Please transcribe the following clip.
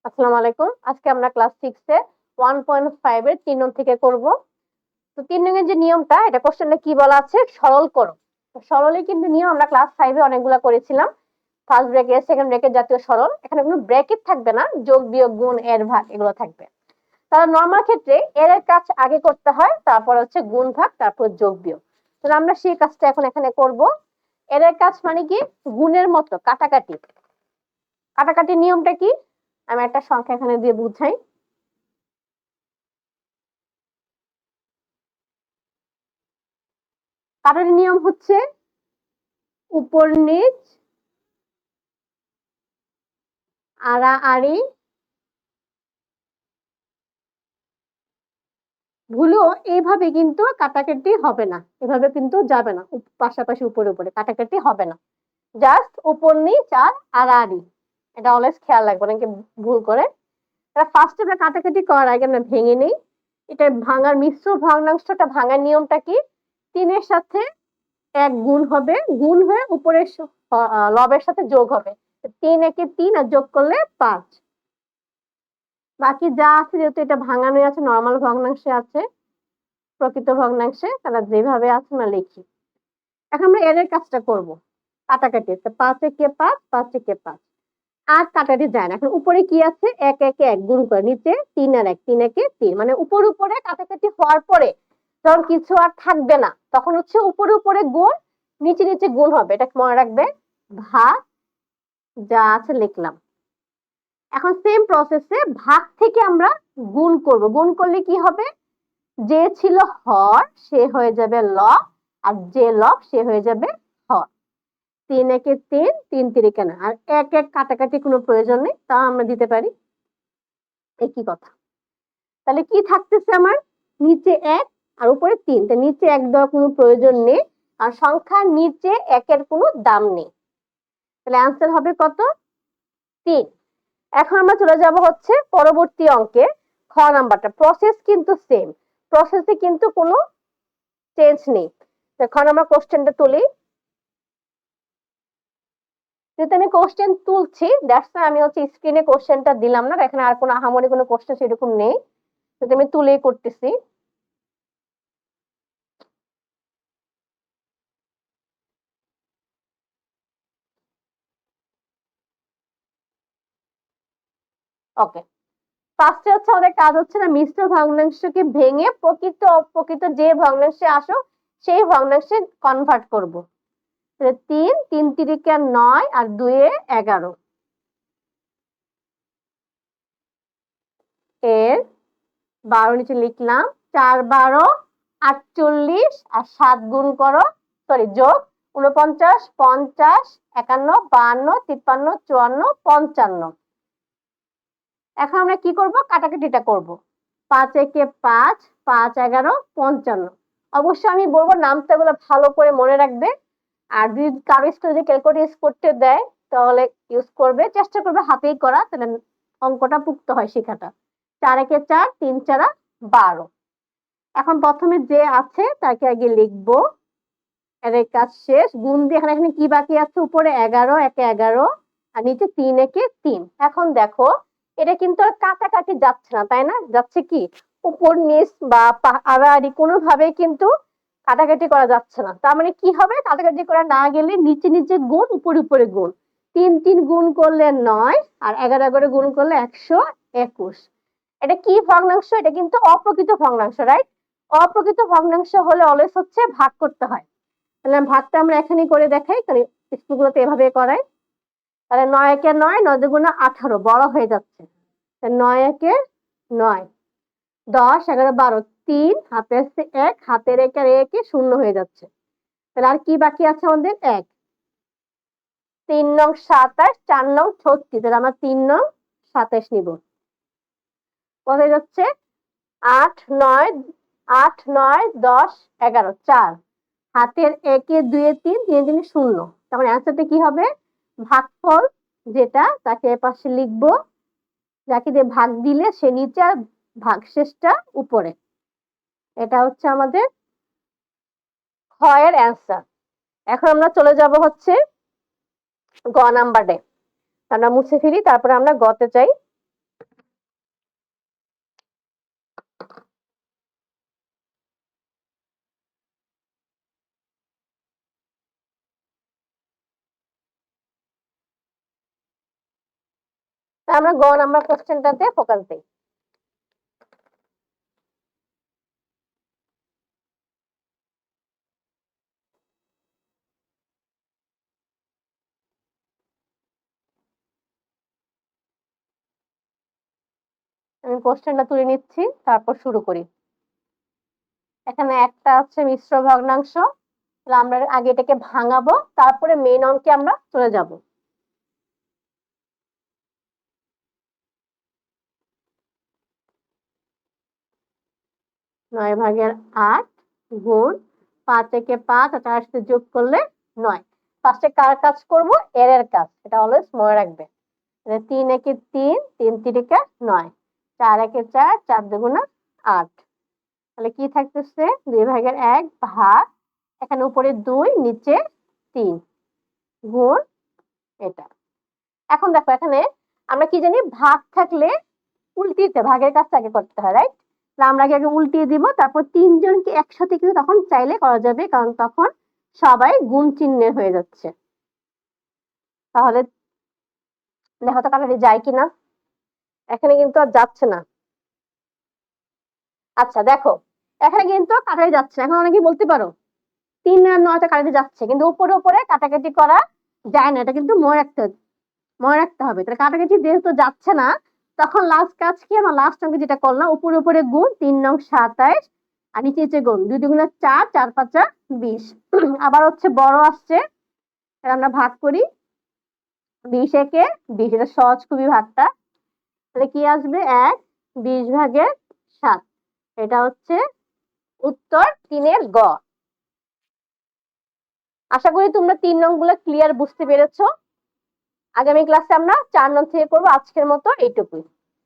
আসসালামু আলাইকুম। আজকে আমরা ক্লাস 6 এ 1.5 এর 3 নং থেকে করব। তো 3 নং এর যে নিয়মটা, এটা কোশ্চেনে কি বলা আছে? সরল করো। তো সরলের কিন্তু নিয়ম আমরা ক্লাস 5 এ অনেকগুলা করেছিলাম। ফার্স্ট ব্র্যাকেট, সেকেন্ড ব্র্যাকেট জাতীয় সরল। এখানে কোনো ব্র্যাকেট থাকবে না, যোগ বিয়োগ গুণ এর ভাগ এগুলো থাকবে। তাহলে নরমাল ক্ষেত্রে এর এর কাজ আগে করতে হয়, তারপর হচ্ছে গুণ ভাগ, তারপর যোগ বিয়োগ। তাহলে আমরা সেই কাজটা এখন এখানে করব। এর এর কাজ মানে কি? গুণের মতো কাটাকাটি। কাটাকাটির নিয়মটা কি? আমি একটা সংখ্যা এখানে দিয়ে বুঝাই। কাটার নিয়ম হচ্ছে উপর নিচ, আড়াআড়ি, ভুলেও এইভাবে কিন্তু কাটাকাটি হবে না, এভাবে কিন্তু যাবে না, পাশাপাশি উপরে উপরে কাটাকাটি হবে না, জাস্ট উপর নিচ আর আড়াআড়ি। এটা অলওয়েজ খেয়াল রাখবো, নাকি ভুল করে। ফার্স্ট আমরা কাটাকাটি করার আগে আমরা ভেঙে নিই। এটা ভাঙার মিশ্র ভগ্নাংশটা ভাঙার নিয়মটা কি? 3 এর সাথে 1 গুণ হবে, গুণ হয়ে উপরের লবের সাথে যোগ হবে। 3 একে 3 আর যোগ করলে 5। বাকি যা আছে, যেহেতু এটা ভাঙানো আছে, নরমাল ভগ্নাংশে আছে, প্রকৃত ভগ্নাংশে, তারা যেভাবে আছে আমরা লিখি। এখন আমরা এর কাজটা করব, কাটাকাটি। 5 একে 5, 5 একে 5, আর কাটাকাটি যায় না। এখন উপরে কি আছে? 1 একে 1 গুণ করে, নিচে 3 আর 1, 3 একে 3, মানে উপর উপরে কাটাকাটি হওয়ার পরে যখন কিছু আর থাকবে না, তখন হচ্ছে উপরে উপরে গুণ, নিচে নিচে গুণ হবে। এটা মনে রাখবে। ভাগ যা আছে লিখলাম। এখন সেম প্রসেসে ভাগ থেকে আমরা গুণ করব। গুণ করলে কি হবে? যে ছিল হর সে হয়ে যাবে লব, আর যে লব সে হয়ে যাবে হর। 3 একে 3, 3 তিরিকে না, আর 1 1 কাটাকাটি কোনো প্রয়োজন নেই, তা আমরা দিতে পারি। একই কথা। তাহলে কি থাকতেছে আমার? নিচে 1 আর উপরে 3, তো নিচে 1 দেওয়ার কোনো প্রয়োজন নেই, আর সংখ্যার নিচে 1 এর কোনো দাম নেই। তাহলে অ্যান্সার হবে কত? 3। এখন আমরা চলে যাব হচ্ছে পরবর্তী অঙ্কে। খ নাম্বারটা প্রসেস কিন্তু সেম, প্রসেসে কিন্তু কোনো চেঞ্জ নেই। এখন আমরা কোশ্চেনটা তুলি। যেহেতু আমি কোশ্চেন তুলছি, দ্যাটস আমি হচ্ছে স্ক্রিনে কোশ্চেনটা দিলাম না, এখানে আর কোনো আহামরি কোনো কোশ্চেন সেরকম নেই, যেহেতু আমি তুলেই করতেছি। ওকে, ফার্স্টে হচ্ছে আমাদের কাজ হচ্ছে না, মিশ্র ভগ্নাংশকে ভেঙে প্রকৃত অপ্রকৃত যে ভগ্নাংশে আসো সেই ভগ্নাংশে কনভার্ট করব। 3 3 তিরিকে 9 আর 2 এ 11, এর 12 নিচে লিখলাম। 4 12 48, আর 7 গুণ করো, সরি যোগ 49 50 51 52 53 54 55। এখন আমরা কি করব? কাটাকাটিটা করব। 5 একে 5, 5 11 55। অবশ্যই আমি বলবো নামটা গুলো ভালো করে মনে রাখবে, আর যদি কারো স্কুলে ক্যালকুলেটর ইউজ করতে দেয় তাহলে ইউজ করবে, চেষ্টা করবে হাতেই করা, তাহলে অঙ্কটা পুক্ত হয় শেখাটা। 4 একে 4, 3 4 12। এখন প্রথমে যে আছে তাকে আগে লিখবো, এর কাজ শেষ। গুণ দিয়ে এখানে এখানে কি বাকি আছে? উপরে 11 একে 11, আর নিচে 3 একে 3। এখন দেখো এটা কিন্তু আর কাটাকাটি যাচ্ছে না, তাই না? যাচ্ছে কি? উপর নিচ বা আড়াআড়ি কোনোভাবে কিন্তু কাটাকাটি করা যাচ্ছে না। তার মানে কি হবে? কাটাকাটি করা না গেলে নিচে নিচে গুণ, উপরে উপরে গুণ। 3 3 গুণ করলে 9, আর 11 11 গুণ করলে 121। এটা কি ভগ্নাংশ? এটা কিন্তু অপ্রকৃত ভগ্নাংশ, রাইট? অপ্রকৃত ভগ্নাংশ হলে অলওয়েজ হচ্ছে ভাগ করতে হয়। তাহলে ভাগটা আমরা এখানে করে দেখাই, কারণ স্কুলগুলোতে এভাবে করায়। তাহলে 9 একে 9, 9 দুগুণে 18, বড় হয়ে যাচ্ছে। 9 একে 9, 10 11 12, 3 হাতে আসছে 1, হাতের 1 আর 1 শূন্য হয়ে যাচ্ছে। তাহলে আর কি বাকি আছে আমাদের? 1। 3 নং 27, 4 নং 36, তাহলে আমরা 3 নং 27 নিব। কত হয়ে যাচ্ছে? 8 9, 8 9 10 11, 4 হাতের 1 এ 2 এ 3, 3 3 শূন্য। তখন অ্যান্সারটা কি হবে? ভাগফল যেটা, তাকে পাশে লিখবো, যাকে দিয়ে ভাগ দিলে সে নিচে আর ভাগশেষটা উপরে। এটা হচ্ছে আমাদের খ এর অ্যান্সার। এখন আমরা চলে যাব হচ্ছে গ নাম্বারে। আমরা মুছে ফেলি, তারপরে আমরা গতে চাই। আমরা গ নাম্বার কোশ্চেনটাতে ফোকাস দিই। আমি কোশ্চেনটা তুলে নিচ্ছি, তারপর শুরু করি। এখানে একটা আছে মিশ্র ভগ্নাংশ, আমরা আগে এটাকে ভাঙাবো, তারপরে মেইন অঙ্কে আমরা চলে যাব। নয় ভাগের 8 গুণ 5 একে 5 আর 4 সাথে যোগ করলে 9। ফার্স্টে কার কাজ করব? এর কাজ, এটা অলওয়েজ মনে রাখবে। 3 একে 3, 3 তিরিকে 9, 4 একে 4, 4 দুগুণে 8। তাহলে কি থাকতেছে? 2 ভাগের 1 ভাগ, এখানে উপরে 2 নিচে 3 গুণ এটা। এখন দেখো এখানে আমরা কি জানি, ভাগ থাকলে উল্টিতে ভাগের কাজটা আগে করতে হয়, রাইট? আমরা আগে উল্টিয়ে দিব, তারপর তিনজনকে একসাথে কিন্তু তখন চাইলে করা যাবে, কারণ তখন সবাই গুণ চিহ্নের হয়ে যাচ্ছে। তাহলে দেখো তো কাটারি যায় কিনা, এখানে কিন্তু আর যাচ্ছে না। আচ্ছা দেখো, এখানে কিন্তু কাটারি যাচ্ছে। এখন অনেকে বলতে পারো 3 আর 9 কাটারি যাচ্ছে, কিন্তু উপরে উপরে কাটাকাটি করা যায় না, এটা কিন্তু মনে রাখতে হবে। তাহলে কাটাকাটি যেহেতু যাচ্ছে না, তখন লাস্ট কাজ কি, আমরা লাস্ট অঙ্কে যেটা করলাম, উপরে উপরে গুণ, 3 নং 27 আর নিচে নিচে গুণ, 2 দুগুণে 4, 4 5 20। আবার হচ্ছে বড় আসছে, আমরা ভাগ করি, 20 একে 20, এটা সহজ খুবই ভাগটা। তাহলে কি আসবে? 1 20 ভাগের 7। এটা হচ্ছে উত্তর 3 গ। আশা করি তোমরা 3 নং গুলো ক্লিয়ার বুঝতে পেরেছো। আগামী ক্লাসে আমরা 4 নং থেকে করবো। আজকের মতো এইটুকুই।